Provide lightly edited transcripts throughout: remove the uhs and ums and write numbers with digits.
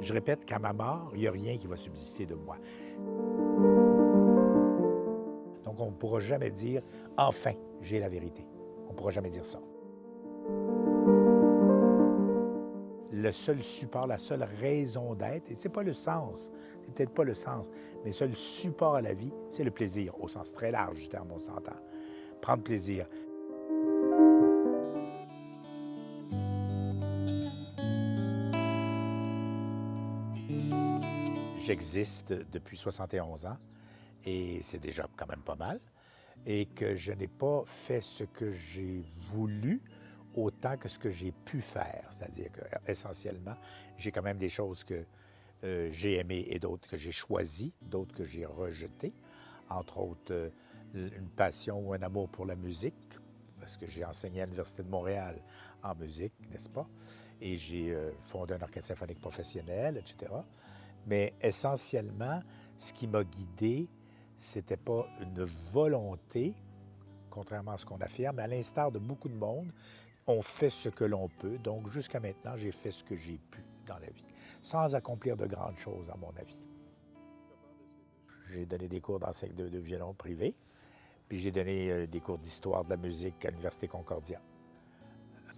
Je répète qu'à ma mort, il n'y a rien qui va subsister de moi. Donc, on ne pourra jamais dire « enfin, j'ai la vérité ». On ne pourra jamais dire ça. Le seul support, la seule raison d'être, et c'est pas le sens, c'est peut-être pas le sens, mais le seul support à la vie, c'est le plaisir, au sens très large du terme, on s'entend. Prendre plaisir. J'existe depuis 71 ans, et c'est déjà quand même pas mal, et que je n'ai pas fait ce que j'ai voulu autant que ce que j'ai pu faire. C'est-à-dire que, essentiellement, j'ai quand même des choses que j'ai aimées et d'autres que j'ai choisies, d'autres que j'ai rejetées. Entre autres, une passion ou un amour pour la musique, parce que j'ai enseigné à l'Université de Montréal en musique, n'est-ce pas? Et j'ai fondé un orchestre symphonique professionnel, etc. Mais essentiellement, ce qui m'a guidé, c'était pas une volonté, contrairement à ce qu'on affirme, mais à l'instar de beaucoup de monde, on fait ce que l'on peut. Donc, jusqu'à maintenant, j'ai fait ce que j'ai pu dans la vie, sans accomplir de grandes choses, à mon avis. J'ai donné des cours de violon privé, puis j'ai donné des cours d'histoire de la musique à l'Université Concordia.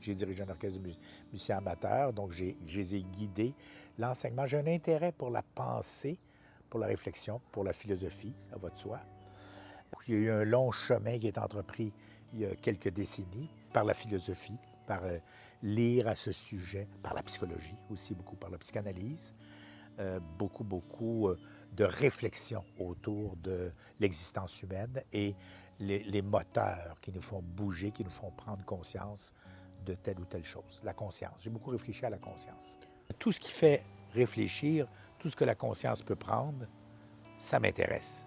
J'ai dirigé un orchestre de musiciens amateurs, donc je les ai guidés. L'enseignement, j'ai un intérêt pour la pensée, pour la réflexion, pour la philosophie, ça va de soi. Il y a eu un long chemin qui est entrepris il y a quelques décennies par la philosophie, par lire à ce sujet, par la psychologie aussi, beaucoup par la psychanalyse, beaucoup de réflexion autour de l'existence humaine et les moteurs qui nous font bouger, qui nous font prendre conscience de telle ou telle chose. La conscience. J'ai beaucoup réfléchi à la conscience. Tout ce qui fait réfléchir, tout ce que la conscience peut prendre, ça m'intéresse.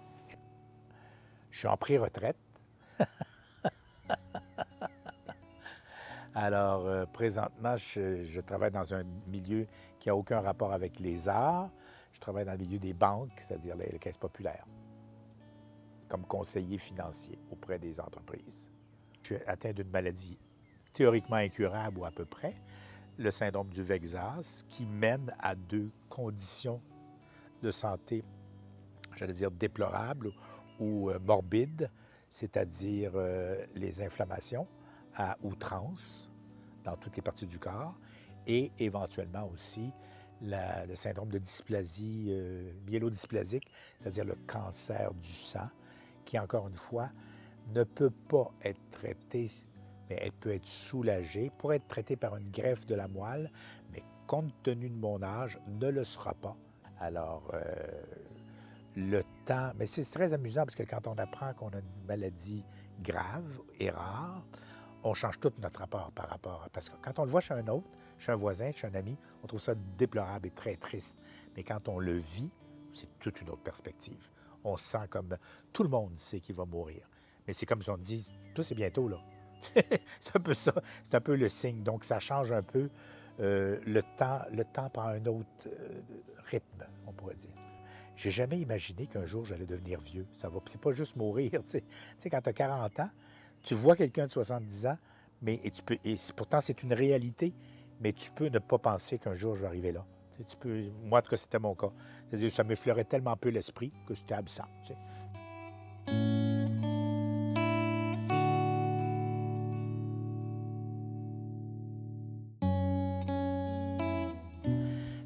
Je suis en pré-retraite. Alors, présentement, je travaille dans un milieu qui n'a aucun rapport avec les arts. Je travaille dans le milieu des banques, c'est-à-dire les caisses populaires, comme conseiller financier auprès des entreprises. Je suis atteint d'une maladie théoriquement incurable ou à peu près, le syndrome du Vexas, qui mène à deux conditions de santé, j'allais dire déplorables ou morbides, c'est-à-dire les inflammations à outrance dans toutes les parties du corps et éventuellement aussi le syndrome de dysplasie myélodysplasique, c'est-à-dire le cancer du sang, qui, encore une fois, ne peut pas être traité, mais elle peut être soulagée, pourrait être traitée par une greffe de la moelle, mais compte tenu de mon âge, ne le sera pas. Alors, le temps, mais c'est très amusant parce que quand on apprend qu'on a une maladie grave et rare, on change tout notre rapport par rapport à... Parce que quand on le voit chez un autre, chez un voisin, chez un ami, on trouve ça déplorable et très triste. Mais quand on le vit, c'est toute une autre perspective. On se sent comme... Tout le monde sait qu'il va mourir. Mais c'est comme si on dit, toi, c'est bientôt, là. C'est un peu ça. C'est un peu le signe. Donc, ça change un peu le temps par un autre rythme, on pourrait dire. J'ai jamais imaginé qu'un jour, j'allais devenir vieux. Ça va. C'est pas juste mourir, tu sais. Tu sais, quand tu as 40 ans, tu vois quelqu'un de 70 ans, mais pourtant, c'est une réalité, mais tu peux ne pas penser qu'un jour, je vais arriver là. Tu peux, moi, en tout cas, c'était mon cas. C'est-à-dire, ça m'effleurait tellement peu l'esprit que c'était absent. Tu sais.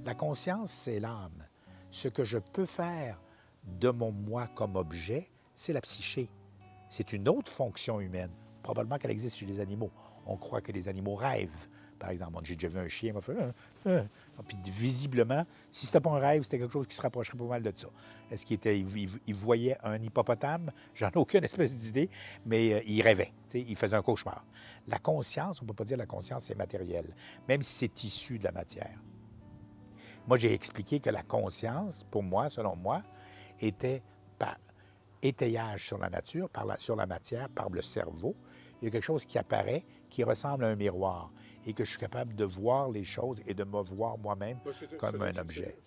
La conscience, c'est l'âme. Ce que je peux faire de mon moi comme objet, c'est la psyché. C'est une autre fonction humaine. Probablement qu'elle existe chez les animaux. On croit que les animaux rêvent. Par exemple, j'ai déjà vu un chien, il m'a fait... Puis visiblement, si c'était pas un rêve, c'était quelque chose qui se rapprocherait pas mal de ça. Est-ce il voyait un hippopotame? J'en ai aucune espèce d'idée, mais il rêvait. Il faisait un cauchemar. La conscience, on ne peut pas dire la conscience, c'est matériel, même si c'est issu de la matière. Moi, j'ai expliqué que la conscience, pour moi, selon moi, était par étayage sur la nature, sur la matière, par le cerveau. Il y a quelque chose qui apparaît, qui ressemble à un miroir, et que je suis capable de voir les choses et de me voir moi-même comme un objet.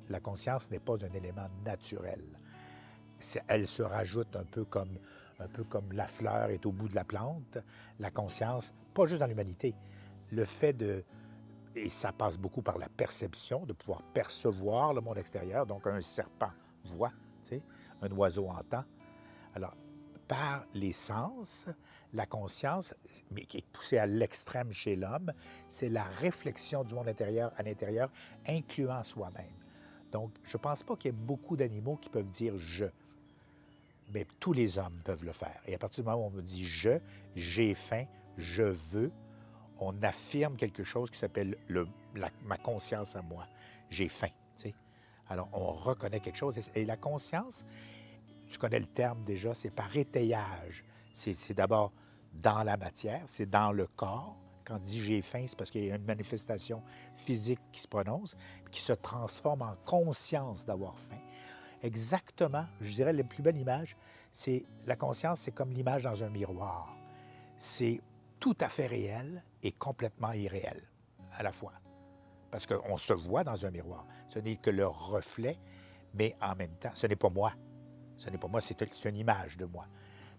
La conscience n'est pas un élément naturel. Elle se rajoute un peu comme la fleur est au bout de la plante. La conscience, pas juste dans l'humanité, le fait de Et ça passe beaucoup par la perception, de pouvoir percevoir le monde extérieur. Donc, un serpent voit, tu sais, un oiseau entend. Alors, par les sens, la conscience, mais qui est poussée à l'extrême chez l'homme, c'est la réflexion du monde intérieur à l'intérieur, incluant soi-même. Donc, je ne pense pas qu'il y ait beaucoup d'animaux qui peuvent dire « je ». Mais tous les hommes peuvent le faire. Et à partir du moment où on me dit « je »,« j'ai faim »,« je veux », on affirme quelque chose qui s'appelle ma conscience à moi. J'ai faim, tu sais. Alors, on reconnaît quelque chose. Et la conscience, tu connais le terme déjà, c'est par étayage. C'est d'abord dans la matière, c'est dans le corps. Quand on dit j'ai faim, c'est parce qu'il y a une manifestation physique qui se prononce, qui se transforme en conscience d'avoir faim. Exactement, je dirais la plus belle image, c'est la conscience, c'est comme l'image dans un miroir. C'est tout à fait réel et complètement irréel à la fois. Parce qu'on se voit dans un miroir. Ce n'est que le reflet, mais en même temps, ce n'est pas moi. Ce n'est pas moi, c'est une image de moi.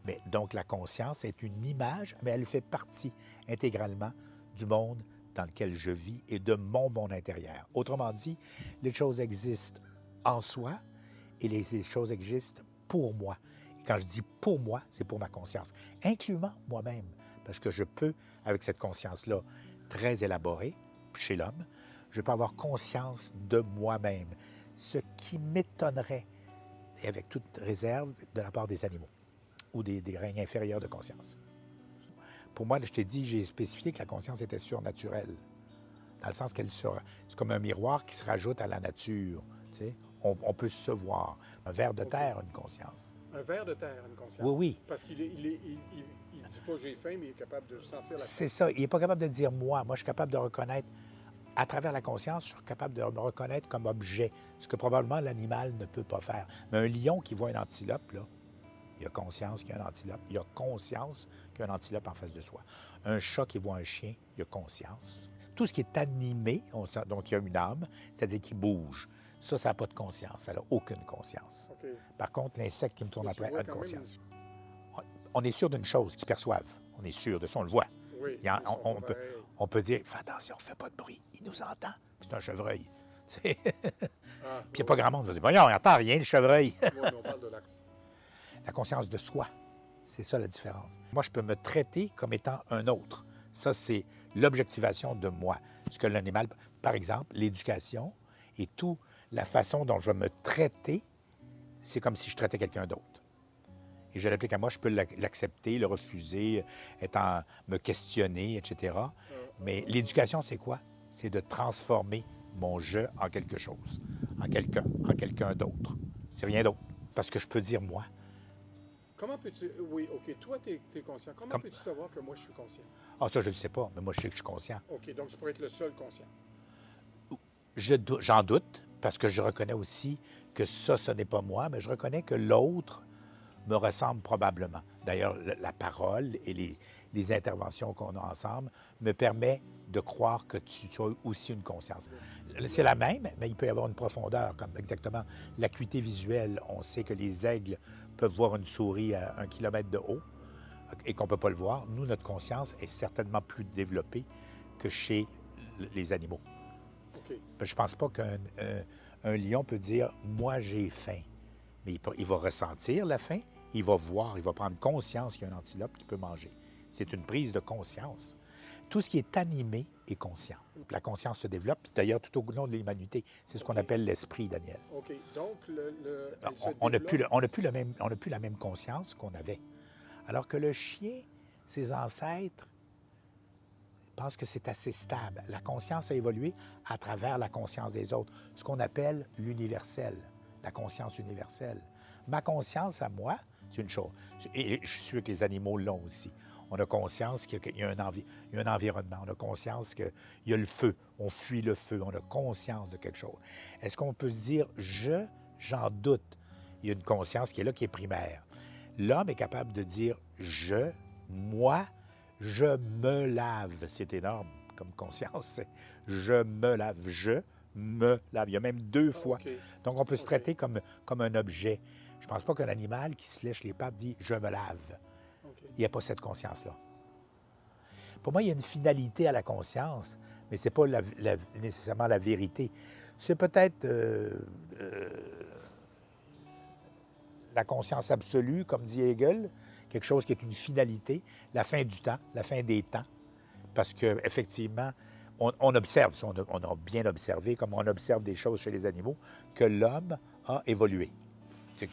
Mais donc, la conscience est une image, mais elle fait partie intégralement du monde dans lequel je vis et de mon monde intérieur. Autrement dit, les choses existent en soi et les choses existent pour moi. Et quand je dis pour moi, c'est pour ma conscience, incluant moi-même, parce que je peux, avec cette conscience-là très élaborée chez l'homme, je peux avoir conscience de moi-même, ce qui m'étonnerait, et avec toute réserve, de la part des animaux ou des règnes inférieurs de conscience. Pour moi, je t'ai dit, j'ai spécifié que la conscience était surnaturelle, dans le sens qu'elle sera, c'est comme un miroir qui se rajoute à la nature. Tu sais? On peut se voir. Un ver de terre a une conscience. Un ver de terre a une conscience? Oui, oui. Parce qu'il ne dit pas j'ai faim, mais il est capable de sentir la faim. C'est ça. Il n'est pas capable de dire moi. Moi, je suis capable de reconnaître, à travers la conscience, je suis capable de me reconnaître comme objet, ce que probablement l'animal ne peut pas faire. Mais un lion qui voit un antilope, là, il a conscience qu'il y a un antilope. Il a conscience qu'il y a un antilope en face de soi. Un chat qui voit un chien, il a conscience. Tout ce qui est animé, donc il y a une âme, c'est-à-dire qu'il bouge. Ça n'a pas de conscience. Ça n'a aucune conscience. Okay. Par contre, l'insecte qui me tourne après a une conscience. Même... On est sûr d'une chose qu'ils perçoivent. On est sûr de ça, on le voit. Oui, on peut dire, fais attention, fais pas de bruit. Il nous entend. C'est un chevreuil. Puis il n'y a pas grand monde qui va dire, voyons, on n'entend rien, le chevreuil. Oui, on parle de l'axe. La conscience de soi. C'est ça la différence. Moi, je peux me traiter comme étant un autre. Ça, c'est l'objectivation de moi. Ce que l'animal, par exemple, l'éducation et toute la façon dont je vais me traiter, c'est comme si je traitais quelqu'un d'autre. Et je l'applique à moi, je peux l'accepter, le refuser, me questionner, etc. Mais l'éducation, c'est quoi? C'est de transformer mon je en quelque chose, en quelqu'un d'autre. C'est rien d'autre. Parce que je peux dire moi. Comment peux-tu... Oui, OK, toi, tu es conscient. Comment peux-tu savoir que moi, je suis conscient? Ah, ça, je ne le sais pas, mais moi, je sais que je suis conscient. OK, donc tu pourrais être le seul conscient. J'en doute, parce que je reconnais aussi que ça, ce n'est pas moi, mais je reconnais que l'autre me ressemble probablement. D'ailleurs, la parole et les interventions qu'on a ensemble me permettent de croire que tu as aussi une conscience. C'est la même, mais il peut y avoir une profondeur, comme exactement l'acuité visuelle. On sait que les aigles peuvent voir une souris à 1 kilomètre de haut et qu'on ne peut pas le voir. Nous, notre conscience est certainement plus développée que chez les animaux. Okay. Je ne pense pas qu'un lion peut dire « moi, j'ai faim ». Mais il va ressentir la faim, il va voir, il va prendre conscience qu'il y a un antilope qu'il peut manger. C'est une prise de conscience. Tout ce qui est animé est conscient. La conscience se développe, d'ailleurs, tout au long de l'humanité. C'est ce qu'on appelle l'esprit, Daniel. OK. Donc, on n'a plus la même conscience qu'on avait. Alors que le chien, ses ancêtres, pensent que c'est assez stable. La conscience a évolué à travers la conscience des autres, ce qu'on appelle l'universel, la conscience universelle. Ma conscience à moi, c'est une chose. Et je suis sûr que les animaux l'ont aussi. On a conscience qu'il y a un environnement. On a conscience qu'il y a le feu. On fuit le feu. On a conscience de quelque chose. Est-ce qu'on peut se dire « j'en doute ». Il y a une conscience qui est là, qui est primaire. L'homme est capable de dire « moi, je me lave ». C'est énorme comme conscience. Je me lave. Je me lave. Il y a même 2 fois. Okay. Donc, on peut se traiter comme un objet. Je ne pense pas qu'un animal qui se lèche les pattes dit « je me lave ». Okay. Il n'y a pas cette conscience-là. Pour moi, il y a une finalité à la conscience, mais ce n'est pas nécessairement la vérité. C'est peut-être la conscience absolue, comme dit Hegel, quelque chose qui est une finalité, la fin du temps, la fin des temps. Parce qu'effectivement, on observe, on a bien observé, comme on observe des choses chez les animaux, que l'homme a évolué. Que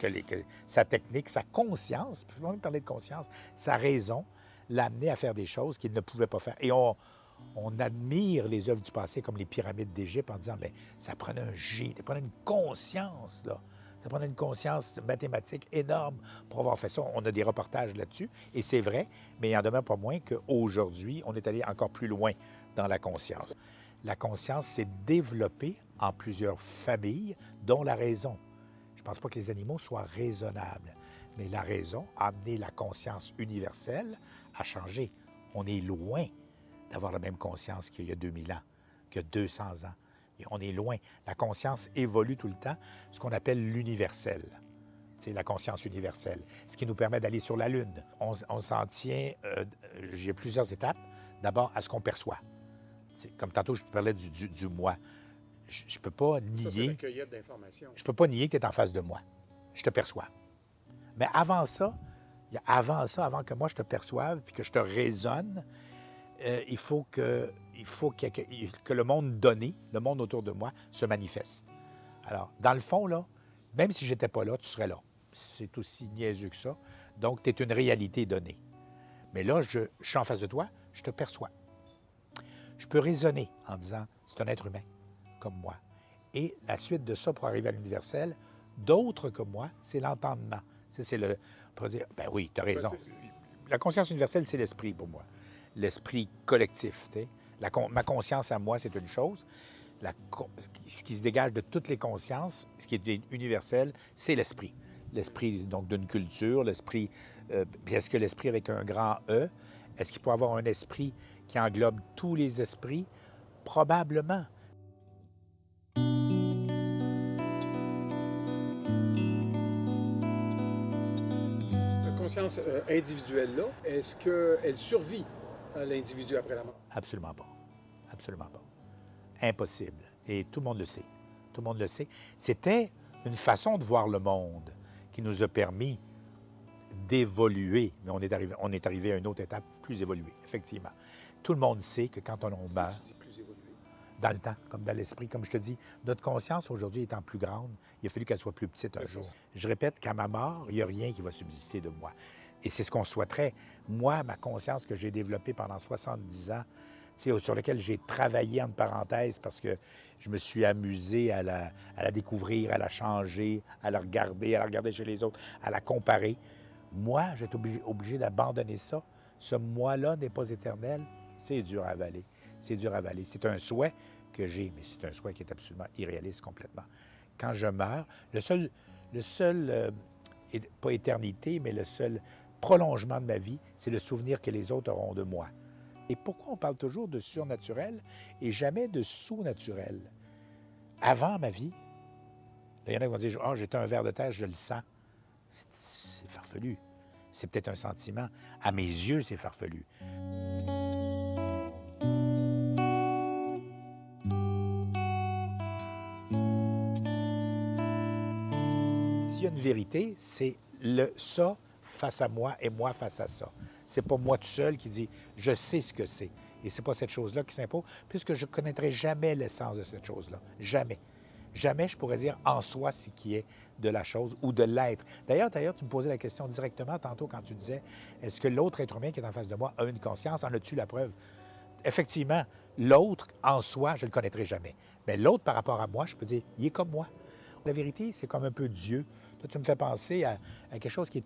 sa technique, sa conscience, je peux même parler de conscience, sa raison l'a amené à faire des choses qu'il ne pouvait pas faire. Et on admire les œuvres du passé, comme les pyramides d'Égypte, en disant, mais ça prenait un génie, ça prenait une conscience, là. Ça prenait une conscience mathématique énorme pour avoir fait ça. On a des reportages là-dessus, et c'est vrai, mais il en demeure pas moins qu'aujourd'hui, on est allé encore plus loin dans la conscience. La conscience s'est développée en plusieurs familles, dont la raison. Je ne pense pas que les animaux soient raisonnables, mais la raison a amené la conscience universelle à changer. On est loin d'avoir la même conscience qu'il y a 2000 ans, qu'il y a 200 ans. Et on est loin. La conscience évolue tout le temps, ce qu'on appelle l'universel. C'est la conscience universelle, ce qui nous permet d'aller sur la Lune. On s'en tient, j'ai plusieurs étapes. D'abord, à ce qu'on perçoit. Comme tantôt, je te parlais du moi. Je ne peux pas nier. Ça, c'est la cueillette d'informations. Je ne peux pas nier que tu es en face de moi. Je te perçois. Mais avant ça, avant que moi je te perçoive puis que je te raisonne, il faut que le monde donné, le monde autour de moi, se manifeste. Alors, dans le fond, là, même si je n'étais pas là, tu serais là. C'est aussi niaiseux que ça. Donc, tu es une réalité donnée. Mais là, je suis en face de toi, je te perçois. Je peux raisonner en disant, c'est un être humain, comme moi. Et la suite de ça, pour arriver à l'universel, d'autres que moi, c'est l'entendement. C'est le... On pourrait dire, ben oui, tu as raison. La conscience universelle, c'est l'esprit pour moi. L'esprit collectif. Tu sais. Ma conscience à moi, c'est une chose. Ce qui se dégage de toutes les consciences, ce qui est universel, c'est l'esprit. L'esprit, donc, d'une culture, l'esprit... puis est-ce que l'esprit avec un grand E, est-ce qu'il peut avoir un esprit qui englobe tous les esprits? Probablement. Cette conscience individuelle-là, est-ce qu'elle survit à l'individu après la mort? Absolument pas. Absolument pas. Impossible. Et tout le monde le sait. Tout le monde le sait. C'était une façon de voir le monde qui nous a permis d'évoluer. Mais on est arrivé à une autre étape plus évoluée, effectivement. Tout le monde sait que quand on meurt, Tu dis plus évolué. dans le temps, comme dans l'esprit, comme je te dis, notre conscience aujourd'hui étant plus grande, il a fallu qu'elle soit plus petite un jour. Je répète qu'à ma mort, il n'y a rien qui va subsister de moi. Et c'est ce qu'on souhaiterait. Moi, ma conscience que j'ai développée pendant 70 ans, sur laquelle j'ai travaillé, entre parenthèses, parce que je me suis amusé à la découvrir, à la changer, à la regarder chez les autres, à la comparer. Moi, j'ai été obligé d'abandonner ça. Ce moi-là n'est pas éternel. C'est dur à avaler. C'est dur à avaler. C'est un souhait que j'ai, mais c'est un souhait qui est absolument irréaliste complètement. Quand je meurs, le seul pas éternité, mais le seul prolongement de ma vie, c'est le souvenir que les autres auront de moi. Et pourquoi on parle toujours de surnaturel et jamais de sous-naturel? Avant ma vie, il y en a qui vont dire « Ah, j'étais un ver de terre, je le sens. » C'est farfelu. C'est peut-être un sentiment. À mes yeux, c'est farfelu. S'il y a une vérité, c'est ça face à moi et moi face à ça. C'est pas moi tout seul qui dit « je sais ce que c'est ». Et c'est pas cette chose-là qui s'impose, puisque je ne connaîtrai jamais l'essence de cette chose-là. Jamais. Jamais je pourrais dire en soi ce qui est de la chose ou de l'être. D'ailleurs, tu me posais la question directement tantôt quand tu disais « est-ce que l'autre être humain qui est en face de moi a une conscience? En as-tu la preuve? » Effectivement, l'autre en soi, je ne le connaîtrai jamais. Mais l'autre par rapport à moi, je peux dire « il est comme moi ». La vérité, c'est comme un peu Dieu. Toi, tu me fais penser à quelque chose qui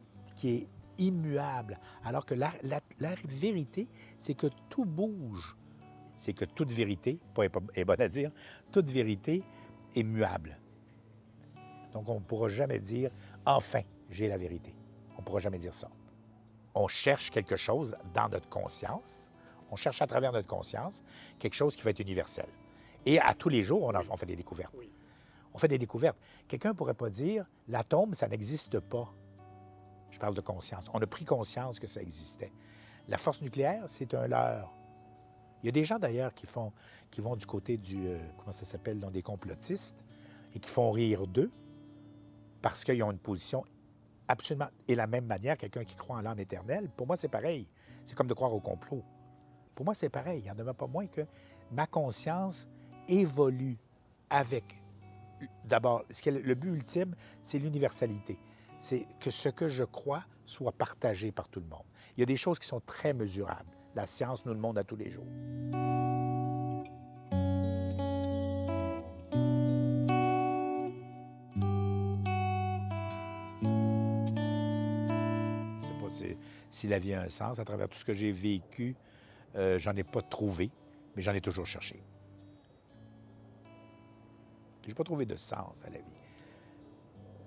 est immuable, alors que la vérité, c'est que tout bouge. C'est que toute vérité, pas est bonne à dire, toute vérité est muable. Donc, on ne pourra jamais dire « enfin, j'ai la vérité ». On ne pourra jamais dire ça. On cherche quelque chose dans notre conscience, on cherche à travers notre conscience quelque chose qui va être universel. Et à tous les jours, on fait des découvertes. Oui. On fait des découvertes. Quelqu'un ne pourrait pas dire « l'atome, ça n'existe pas ». Je parle de conscience. On a pris conscience que ça existait. La force nucléaire, c'est un leurre. Il y a des gens d'ailleurs qui vont du côté comment ça s'appelle, des complotistes, et qui font rire d'eux parce qu'ils ont une position absolument... Et de la même manière, quelqu'un qui croit en l'âme éternelle, pour moi, c'est pareil. C'est comme de croire au complot. Pour moi, c'est pareil. Il n'y en demeure pas moins que ma conscience évolue avec... D'abord, le but ultime, c'est l'universalité. C'est que ce que je crois soit partagé par tout le monde. Il y a des choses qui sont très mesurables. La science nous le montre à tous les jours. Je ne sais pas si la vie a un sens. À travers tout ce que j'ai vécu, j'en ai pas trouvé, mais j'en ai toujours cherché. Je n'ai pas trouvé de sens à la vie.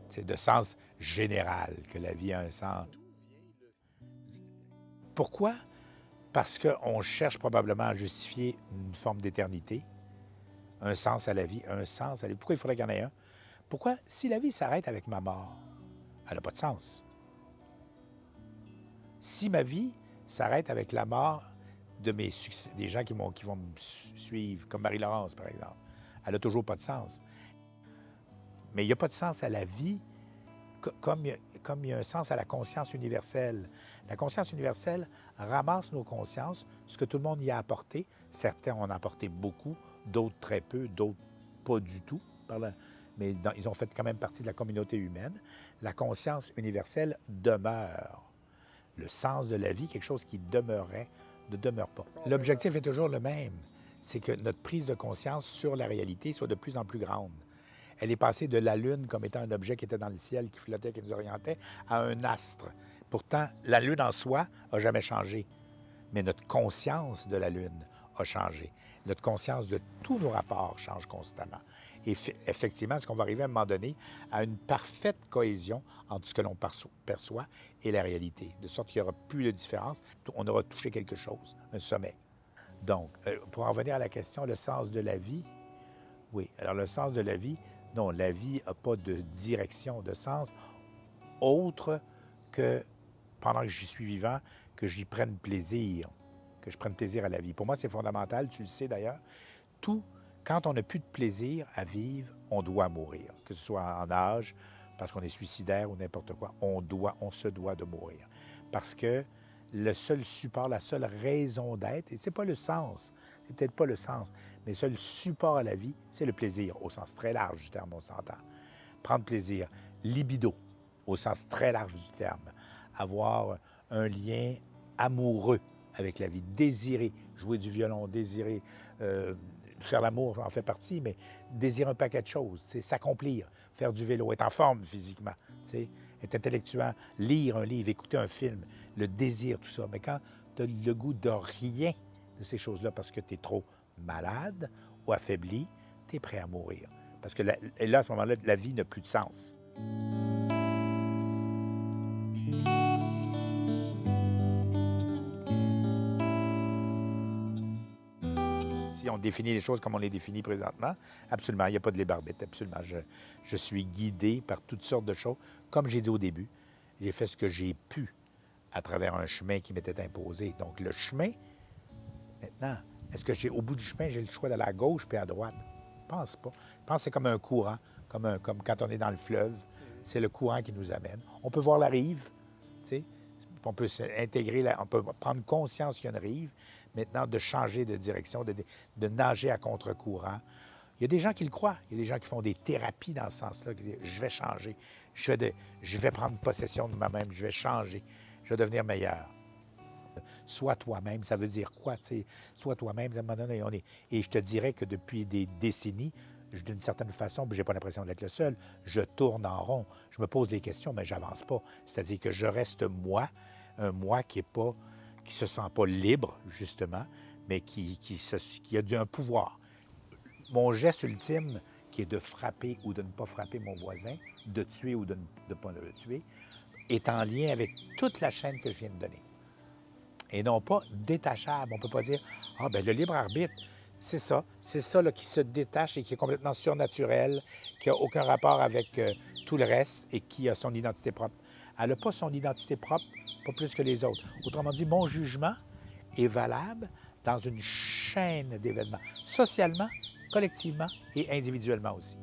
C'est de sens général que la vie a un sens. Pourquoi? Parce qu'on cherche probablement à justifier une forme d'éternité, un sens à la vie, un sens à la vie. Pourquoi il faudrait qu'il y en ait un? Pourquoi? Si la vie s'arrête avec ma mort, elle n'a pas de sens. Si ma vie s'arrête avec la mort de mes succès, des gens qui vont me suivre, comme Marie-Laurence, par exemple, elle n'a toujours pas de sens. Mais il n'y a pas de sens à la vie comme il y a un sens à la conscience universelle. La conscience universelle ramasse nos consciences, ce que tout le monde y a apporté. Certains en ont apporté beaucoup, d'autres très peu, d'autres pas du tout. Mais ils ont fait quand même partie de la communauté humaine. La conscience universelle demeure. Le sens de la vie, quelque chose qui demeurait, ne demeure pas. L'objectif est toujours le même. C'est que notre prise de conscience sur la réalité soit de plus en plus grande. Elle est passée de la Lune comme étant un objet qui était dans le ciel, qui flottait, qui nous orientait, à un astre. Pourtant, la Lune en soi n'a jamais changé. Mais notre conscience de la Lune a changé. Notre conscience de tous nos rapports change constamment. Et effectivement, est-ce qu'on va arriver à un moment donné à une parfaite cohésion entre ce que l'on perçoit et la réalité, de sorte qu'il n'y aura plus de différence, on aura touché quelque chose, un sommet. Donc, pour en revenir à la question, le sens de la vie, oui. Alors, le sens de la vie, non, la vie n'a pas de direction, de sens, autre que, pendant que j'y suis vivant, que j'y prenne plaisir, que je prenne plaisir à la vie. Pour moi, c'est fondamental, tu le sais d'ailleurs. Quand on n'a plus de plaisir à vivre, on doit mourir, que ce soit en âge, parce qu'on est suicidaire ou n'importe quoi, on se doit de mourir. Parce que le seul support, la seule raison d'être, et c'est pas le sens, c'est peut-être pas le sens, mais le seul support à la vie, c'est le plaisir, au sens très large du terme, on s'entend. Prendre plaisir. Libido, au sens très large du terme. Avoir un lien amoureux avec la vie. Désirer, jouer du violon, désirer, faire l'amour en fait partie, mais désirer un paquet de choses, s'accomplir, faire du vélo, être en forme physiquement, être intellectuel, lire un livre, écouter un film, le désir, tout ça. Mais quand tu as le goût de rien de ces choses-là parce que tu es trop malade ou affaibli, tu es prêt à mourir. Parce que là, à ce moment-là, la vie n'a plus de sens. Si on définit les choses comme on les définit présentement, absolument, il n'y a pas de libre arbitre, absolument. Je suis guidé par toutes sortes de choses. Comme j'ai dit au début, j'ai fait ce que j'ai pu à travers un chemin qui m'était imposé. Donc, le chemin, maintenant, est-ce que au bout du chemin, j'ai le choix d'aller à gauche puis à droite? Je pense pas. Je pense que c'est comme un courant, comme quand on est dans le fleuve. C'est le courant qui nous amène. On peut voir la rive, tu sais. On peut s'intégrer, on peut prendre conscience qu'il y a une rive. Maintenant, de changer de direction, de nager à contre-courant. Il y a des gens qui le croient. Il y a des gens qui font des thérapies dans ce sens-là, qui disent « je vais changer, je vais prendre possession de moi-même, je vais changer, je vais devenir meilleur ». Sois toi-même, ça veut dire quoi? Sois toi-même, à un moment donné, et je te dirais que depuis des décennies, d'une certaine façon, je n'ai pas l'impression d'être le seul, je tourne en rond, je me pose des questions, mais je n'avance pas. C'est-à-dire que je reste moi, un moi qui se sent pas libre, justement, mais qui a un pouvoir. Mon geste ultime, qui est de frapper ou de ne pas frapper mon voisin, de tuer ou de ne pas le tuer, est en lien avec toute la chaîne que je viens de donner. Et non pas détachable. On ne peut pas dire « Ah, bien, le libre arbitre, c'est ça là, qui se détache et qui est complètement surnaturel, qui n'a aucun rapport avec tout le reste et qui a son identité propre. » Elle n'a pas son identité propre, pas plus que les autres. Autrement dit, mon jugement est valable dans une chaîne d'événements, socialement, collectivement et individuellement aussi.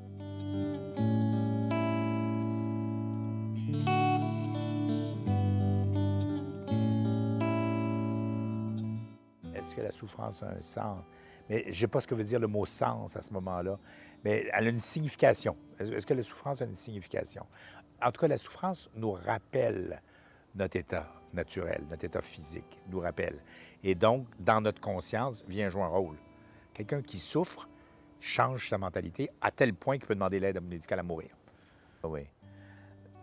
Est-ce que la souffrance a un sens? Mais je ne sais pas ce que veut dire le mot sens à ce moment-là, mais elle a une signification. Est-ce que la souffrance a une signification? En tout cas, la souffrance nous rappelle notre état naturel, notre état physique, nous rappelle. Et donc, dans notre conscience, vient jouer un rôle. Quelqu'un qui souffre change sa mentalité à tel point qu'il peut demander l'aide médicale à mourir. Oui.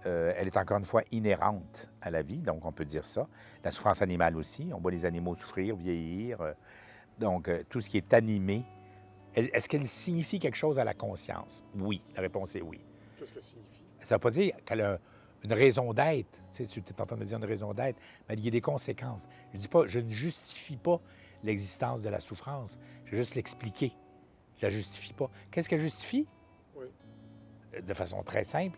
Elle est encore une fois inhérente à la vie, donc on peut dire ça. La souffrance animale aussi, on voit les animaux souffrir, vieillir. Donc, tout ce qui est animé, est-ce qu'elle signifie quelque chose à la conscience? Oui, la réponse est oui. Qu'est-ce que ça signifie? Ça ne veut pas dire qu'elle a une raison d'être. Tu sais, tu es en train de me dire une raison d'être, mais il y a des conséquences. Je dis pas, je ne justifie pas l'existence de la souffrance. Je vais juste l'expliquer. Je ne la justifie pas. Qu'est-ce qu'elle justifie? Oui. De façon très simple,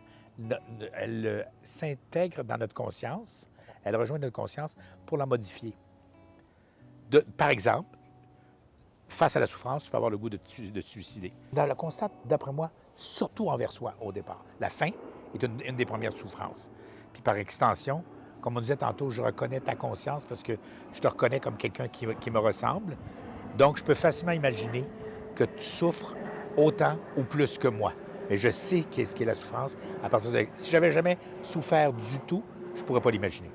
elle s'intègre dans notre conscience, elle rejoint notre conscience pour la modifier. Par exemple, face à la souffrance, tu peux avoir le goût de te suicider. On le constate, d'après moi, surtout envers soi au départ. La faim est une des premières souffrances. Puis par extension, comme on disait tantôt, je reconnais ta conscience parce que je te reconnais comme quelqu'un qui me ressemble. Donc, je peux facilement imaginer que tu souffres autant ou plus que moi. Mais je sais qu'est-ce qu'est la souffrance à partir de... Si j'avais jamais souffert du tout, je ne pourrais pas l'imaginer.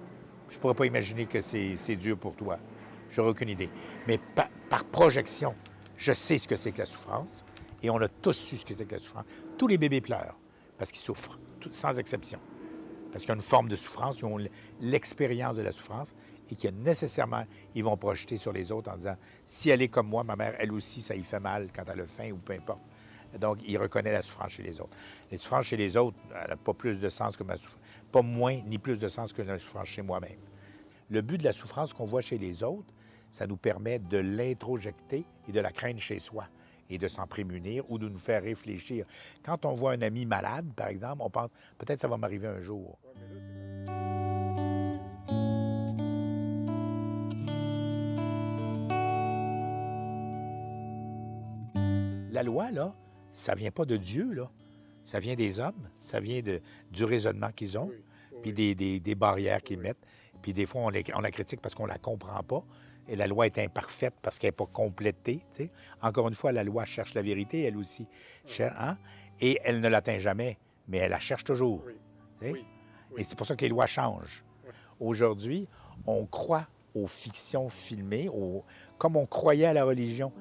Je ne pourrais pas imaginer que c'est dur pour toi. Je n'aurais aucune idée. Mais par projection, je sais ce que c'est que la souffrance et on a tous su ce que c'est que la souffrance. Tous les bébés pleurent parce qu'ils souffrent, sans exception. Parce qu'il y a une forme de souffrance, ils ont l'expérience de la souffrance et que nécessairement, ils vont projeter sur les autres en disant « Si elle est comme moi, ma mère, elle aussi, ça y fait mal quand elle a faim ou peu importe. » Donc, ils reconnaissent la souffrance chez les autres. La souffrance chez les autres, elle n'a pas plus de sens que ma souffrance, pas moins ni plus de sens que la souffrance chez moi-même. Le but de la souffrance qu'on voit chez les autres, ça nous permet de l'introjecter et de la craindre chez soi et de s'en prémunir ou de nous faire réfléchir. Quand on voit un ami malade, par exemple, on pense peut-être ça va m'arriver un jour. La loi, là, ça vient pas de Dieu, là. Ça vient des hommes, ça vient du raisonnement qu'ils ont, puis des barrières qu'ils mettent. Puis des fois, on la critique parce qu'on la comprend pas. Et la loi est imparfaite parce qu'elle n'est pas complétée. Tu sais. Encore une fois, la loi cherche la vérité, elle aussi. Hein? Et elle ne l'atteint jamais, mais elle la cherche toujours. Oui. Tu sais. Oui. Et c'est pour ça que les lois changent. Aujourd'hui, on croit aux fictions filmées, comme on croyait à la religion.